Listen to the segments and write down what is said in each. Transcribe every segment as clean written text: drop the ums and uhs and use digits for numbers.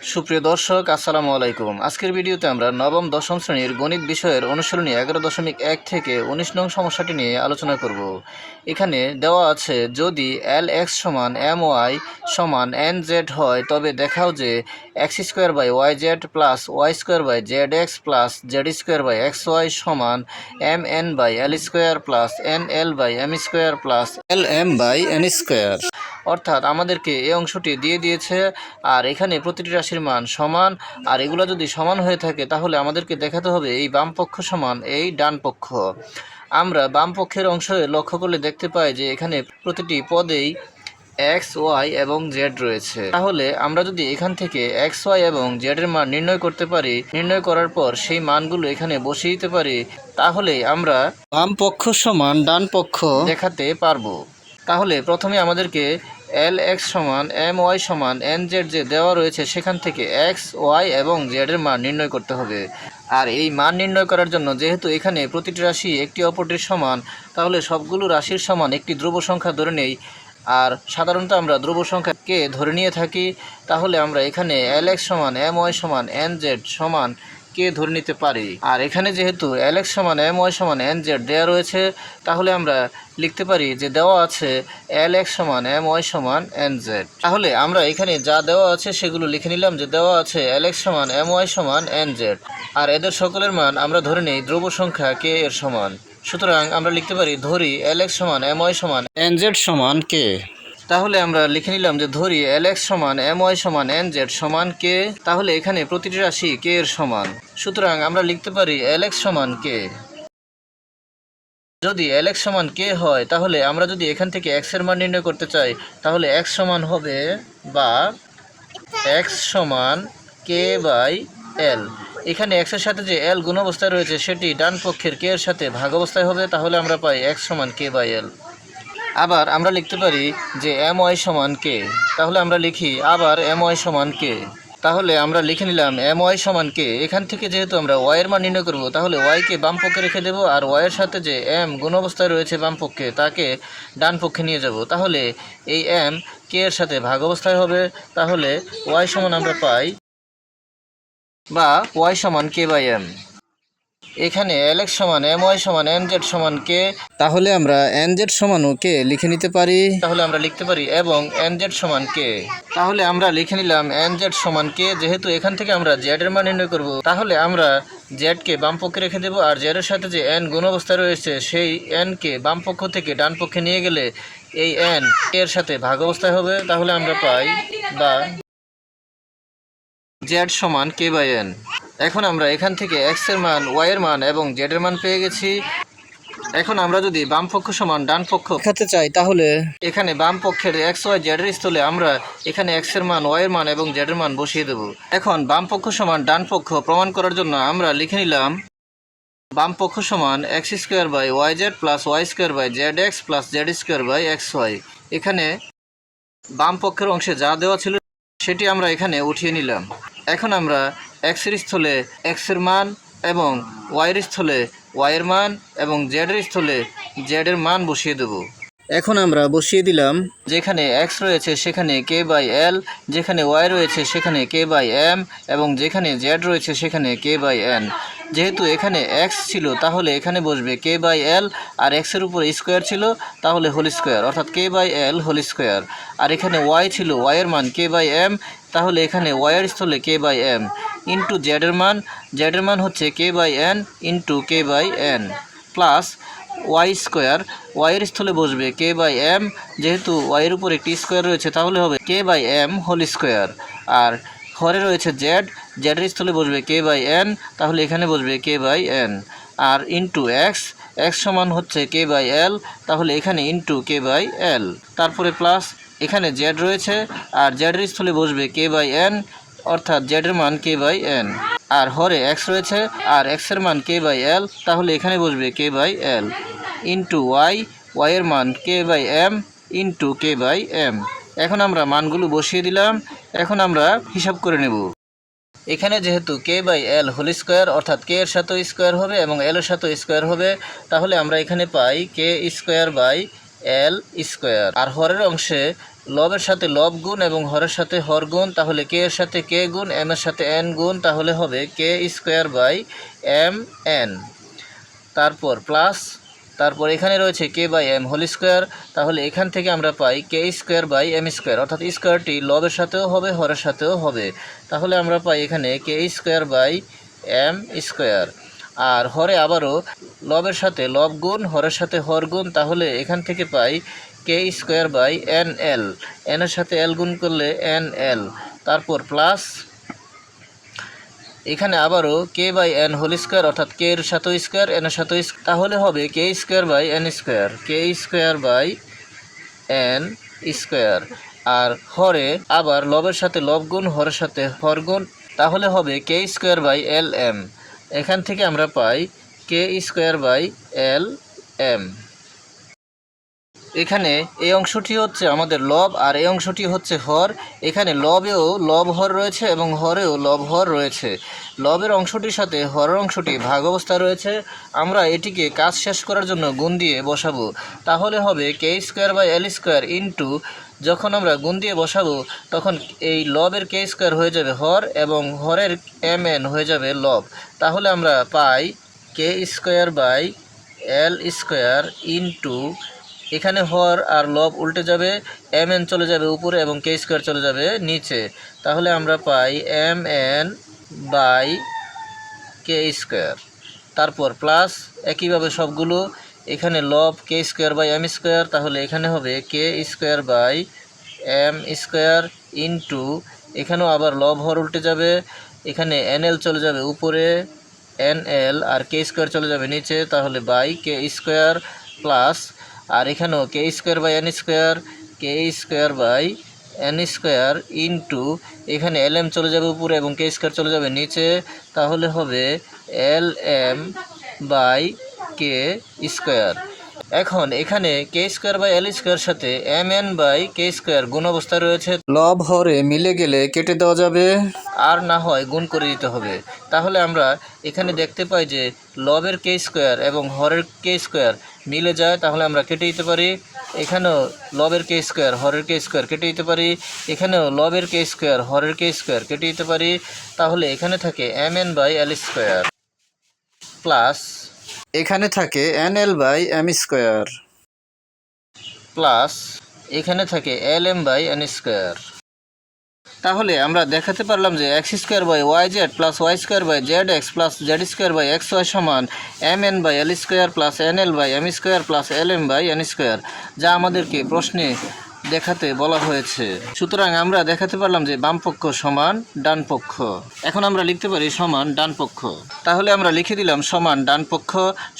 সুপ্রিয় দর্শক, আসসালামু আলাইকুম। আজকের ভিডিওতে আমরা নবম দশম শ্রেণীর গণিত বিষয়ের অনুশীলনী 11.1 থেকে 19 নং সমস্যাটি নিয়ে আলোচনা করব। এখানে দেওয়া আছে, যদি Lx সমান My সমান Nz হয় তবে দেখাও যে x² / yz + y² / zx + z² / xy সমান mn/l² + nl/m² + lm/n²। অর্থাৎ আমাদেরকে এই অংশটি দিয়ে দিয়েছে, আর এখানে প্রতিটি রাশির মান সমান, আর এগুলো যদি সমান হয়ে থাকে তাহলে আমাদেরকে দেখাতে হবে এই বাম পক্ষ সমান এই ডান পক্ষ। আমরা বাম পক্ষের অংশে লক্ষ্য করলে দেখতে পাই যে এখানে প্রতিটি পদেই এক্স, ওয়াই এবং জেড রয়েছে। তাহলে আমরা যদি এখান থেকে এক্স, ওয়াই এবং জেড এর মান নির্ণয় করতে পারি, নির্ণয় করার পর সেই মানগুলো এখানে বসিয়ে দিতে পারি, তাহলে আমরা বাম পক্ষ সমান ডান পক্ষ দেখাতে পারবো। তাহলে প্রথমে আমাদেরকে Lx সমান My সমান Nz যে দেওয়া রয়েছে সেখান থেকে এক্স, ওয়াই এবং জেড এর মান নির্ণয় করতে হবে। আর এই মান নির্ণয় করার জন্য যেহেতু এখানে প্রতিটি রাশি একটি অপরটির সমান, তাহলে সবগুলো রাশির সমান একটি ধ্রুব সংখ্যা ধরে নেই। আর সাধারণত আমরা ধ্রুব সংখ্যাকে ধরে নিয়ে থাকি। তাহলে আমরা এখানে Lx সমান My সমান Nz সমান কে ধরে নিতে পারি। আর এখানে যেহেতু Lx সমান My সমান Nz দেওয়া রয়েছে, তাহলে আমরা লিখতে পারি যে দেওয়া আছে Lx সমান My সমান Nz। তাহলে আমরা এখানে যা দেওয়া আছে সেগুলো লিখে নিলাম, যে দেওয়া আছে Lx সমান My সমান Nz, আর এদের সকলের মান আমরা ধরে নিই ধ্রুব সংখ্যা k এর সমান। সুতরাং আমরা লিখতে পারি, ধরি Lx সমান My সমান Nz সমান k। তাহলে আমরা লিখে নিলাম যে ধরি Lx সমান My সমান Nz সমান k। তাহলে এখানে প্রতিটি রাশি k এর সমান। সুতরাং আমরা লিখতে পারি Lx সমান k। যদি Lx সমান k হয়, তাহলে আমরা যদি এখান থেকে x এর মান নির্ণয় করতে চাই, তাহলে x সমান হবে বা x সমান k/l। এখানে x এর সাথে যে l গুণ অবস্থায় রয়েছে সেটি ডান পক্ষের k এর সাথে ভাগ অবস্থায় হবে। তাহলে আমরা পাই x সমান k/l। আবার আমরা লিখতে পারি যে My সমান k। তাহলে আমরা লিখি আবার My সমান k। তাহলে আমরা লিখে নিলাম My সমান k। এখান থেকে যেহেতু আমরা y এর মান নির্ণয় করব, তাহলে y কে বাম পক্ষে রেখে দেব, আর y এর সাথে যে m গুণ অবস্থায় রয়েছে বাম পক্ষে তাকে ডান পক্ষে নিয়ে যাব। তাহলে এই m k এর সাথে ভাগ অবস্থায় হবে। তাহলে y সমান আমরা পাই বা y সমান k/m। এখানে Lx সমান My সমান Nz সমান k। তাহলে আমরা Nz সমানও k লিখে নিতে পারি। তাহলে আমরা লিখতে পারি এবং Nz সমান k। তাহলে আমরা লিখে নিলাম Nz সমান k। যেহেতু এখান থেকে আমরা z এর মান নির্ণয় করব, তাহলে আমরা z কে বাম পক্ষে রেখে দেব, আর z এর সাথে যে n গুণ অবস্থায় রয়েছে সেই n কে বাম পক্ষ থেকে ডান পক্ষে নিয়ে গেলে এই n এর সাথে ভাগ অবস্থায় হবে। তাহলে আমরা পাই বা z সমান k/n। এখন আমরা এখান থেকে x এর মান, y এর মান এবং z এর মান পেয়ে গেছি। এখন আমরা যদি বাম পক্ষ সমান ডান পক্ষ দেখাতে চাই, তাহলে এখানে বাম পক্ষের x, y, z এর স্থলে আমরা এখানে x এর মান, y এর মান এবং z এর মান বসিয়ে দেব। এখন বাম পক্ষ সমান ডান পক্ষ প্রমাণ করার জন্য আমরা লিখে নিলাম বাম পক্ষ সমান x² / yz + y² / zx + z² / xy। এখানে বাম পক্ষের অংশে যা দেওয়া ছিল সেটি আমরা এখানে উঠিয়ে নিলাম। এখন আমরা x এর স্থলে x এর মান এবং y এর স্থলে y এর মান এবং z এর স্থলে z এর মান বসিয়ে দেব। এখন আমরা বসিয়ে দিলাম, যেখানে x রয়েছে সেখানে k/l, যেখানে y রয়েছে সেখানে k/m এবং যেখানে z রয়েছে সেখানে k/n। যেহেতু এখানে x ছিল তাহলে এখানে বসবে k/l, আর x এর উপরে স্কোয়ার ছিল তাহলে হোল স্কোয়ার, অর্থাৎ k/l হোল স্কোয়ার। আর এখানে y ছিল, y এর মান k/m, তাহলে এখানে y এর স্থলে k/m ইন্টু z এর মান, z এর মান হচ্ছে k/n into k/n plus y², y এর স্থলে বসবে k/m, যেহেতু y এর উপর একটি স্কোয়ার রয়েছে তাহলে হবে k/m হোল স্কোয়ার। আর হরে রয়েছে z, z এর স্থলে বসবে k/n, তাহলে এখানে বসবে k/n। আর ইন্টু x, x সমান হচ্ছে k/l, তাহলে এখানে ইন্টু k/l। তারপরে প্লাস এখানে z রয়েছে, আর z এর স্থলে বসবে k/n, অর্থাৎ z এর মান k/n। আর হরে x রয়েছে, আর x এর মান k/l, তাহলে এখানে বসবে k/l ইন্টু y, y এর মান k/m ইন্টু k/m। এখন আমরা মানগুলো বসিয়ে দিলাম। এখন আমরা হিসাব করে নেব। এখানে যেহেতু k/l হোল স্কোয়ার, অর্থাৎ k এর সাথে স্কোয়ার হবে এবং l এর সাথে স্কোয়ার হবে, তাহলে আমরা এখানে পাই k² / l²। আর হরের অংশে লবের সাথে লব গুণ এবং হরের সাথে হর গুণ, তাহলে কে এর সাথে কে গুণ, এম এর সাথে এন গুণ, তাহলে হবে K square by M N. তারপর প্লাস, তারপর এখানে রয়েছে কে বাই এম হোল স্কোয়ার, তাহলে এখান থেকে আমরা পাই K square by M square, অর্থাৎ স্কোয়ারটি লবের সাথেও হবে হরের সাথেও হবে। তাহলে আমরা পাই এখানে K square by M square. আর হরে আবারও লবের সাথে লব গুণ হরের সাথে হর গুণ, তাহলে এখান থেকে পাই K square by N L, এনের সাথে এল গুণ করলে এন এল। তারপর প্লাস এখানে আবারও K by N whole square, অর্থাৎ কে এর সাথে স্কোয়ার এনের সাথে, তাহলে হবে K square by N square, K square by N square. আর হরে আবার লবের সাথে লব গুণ হরের সাথে হর গুণ, তাহলে হবে K square by L M. এখান থেকে আমরা পাই K square by L M. এখানে এই অংশটি হচ্ছে আমাদের লব আর এই অংশটি হচ্ছে হর। এখানে লবেও লব হর রয়েছে এবং হরেও লব হর রয়েছে। লবের অংশটির সাথে হরের অংশটি ভাগ অবস্থায় রয়েছে। আমরা এটিকে কাজ শেষ করার জন্য গুণ দিয়ে বসাবো, তাহলে হবে K square by L square into, যখন আমরা গুণ দিয়ে বসাবো তখন এই লবের কে স্কোয়ার হয়ে যাবে হর এবং হরের এম এন হয়ে যাবে লব। তাহলে আমরা পাই K square by L square into, এখানে হর আর লব উল্টে যাবে, এম এন চলে যাবে উপরে এবং কে স্কোয়ার চলে যাবে নিচে। তাহলে আমরা পাই M N by K square. তারপর প্লাস একইভাবে সবগুলো, এখানে লব K square by M square, তাহলে এখানে হবে K square by M square into, এখানেও আবার লব হর উল্টে যাবে, এখানে এন এল চলে যাবে উপরে এন এল আর কে স্কোয়ার চলে যাবে নিচে, তাহলে বাই কে স্কোয়ার প্লাস, আর এখানেও K square by N square, K square by N square into, এখানে এল এম চলে যাবে উপরে এবং কে স্কোয়ার চলে যাবে নিচে, তাহলে হবে L M by K square. এখন এখানে K square by L square সাথে M N by K square গুণ অবস্থায় রয়েছে, লব হরে মিলে গেলে কেটে দেওয়া যাবে, আর না হয় গুণ করে দিতে হবে। তাহলে আমরা এখানে দেখতে পাই যে লবের কে স্কোয়ার এবং হরের কে স্কোয়ার মিলে যায়, তাহলে আমরা কেটে দিতে পারি। এখানেও লবের কে স্কোয়ার হরের কে স্কোয়ার কেটে দিতে পারি, এখানেও লবের কে স্কোয়ার হরের কে স্কোয়ার কেটে দিতে পারি। তাহলে এখানে থাকে M N by L square plus, এখানে থাকে N L by M square plus, এখানে থাকে L M by N square. তাহলে আমরা দেখাতে পারলাম যে X square by Y Z plus Y square by Z X plus Z square by X Y সমান M N by L square plus N L by M square plus L M by N square, যা আমাদেরকে প্রশ্নে দেখাতে বলা হয়েছে। সুতরাং আমরা দেখাতে পারলাম যে বাম পক্ষ সমান ডান পক্ষ। এখন আমরা লিখতে পারি সমান ডান পক্ষ। তাহলে আমরা লিখে দিলাম সমান ডান পক্ষ।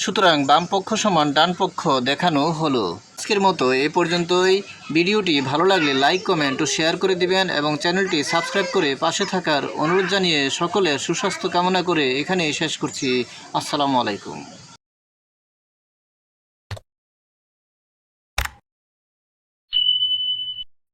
সুতরাং বাম পক্ষ সমান ডান পক্ষ দেখানো হলো। আজকের মতো এ পর্যন্তই। ভিডিওটি ভালো লাগলে লাইক কমেন্ট ও শেয়ার করে দিবেন এবং চ্যানেলটি সাবস্ক্রাইব করে পাশে থাকার অনুরোধ জানিয়ে সকলের সুস্বাস্থ্য কামনা করে এখানেই শেষ করছি। আসসালামু আলাইকুম।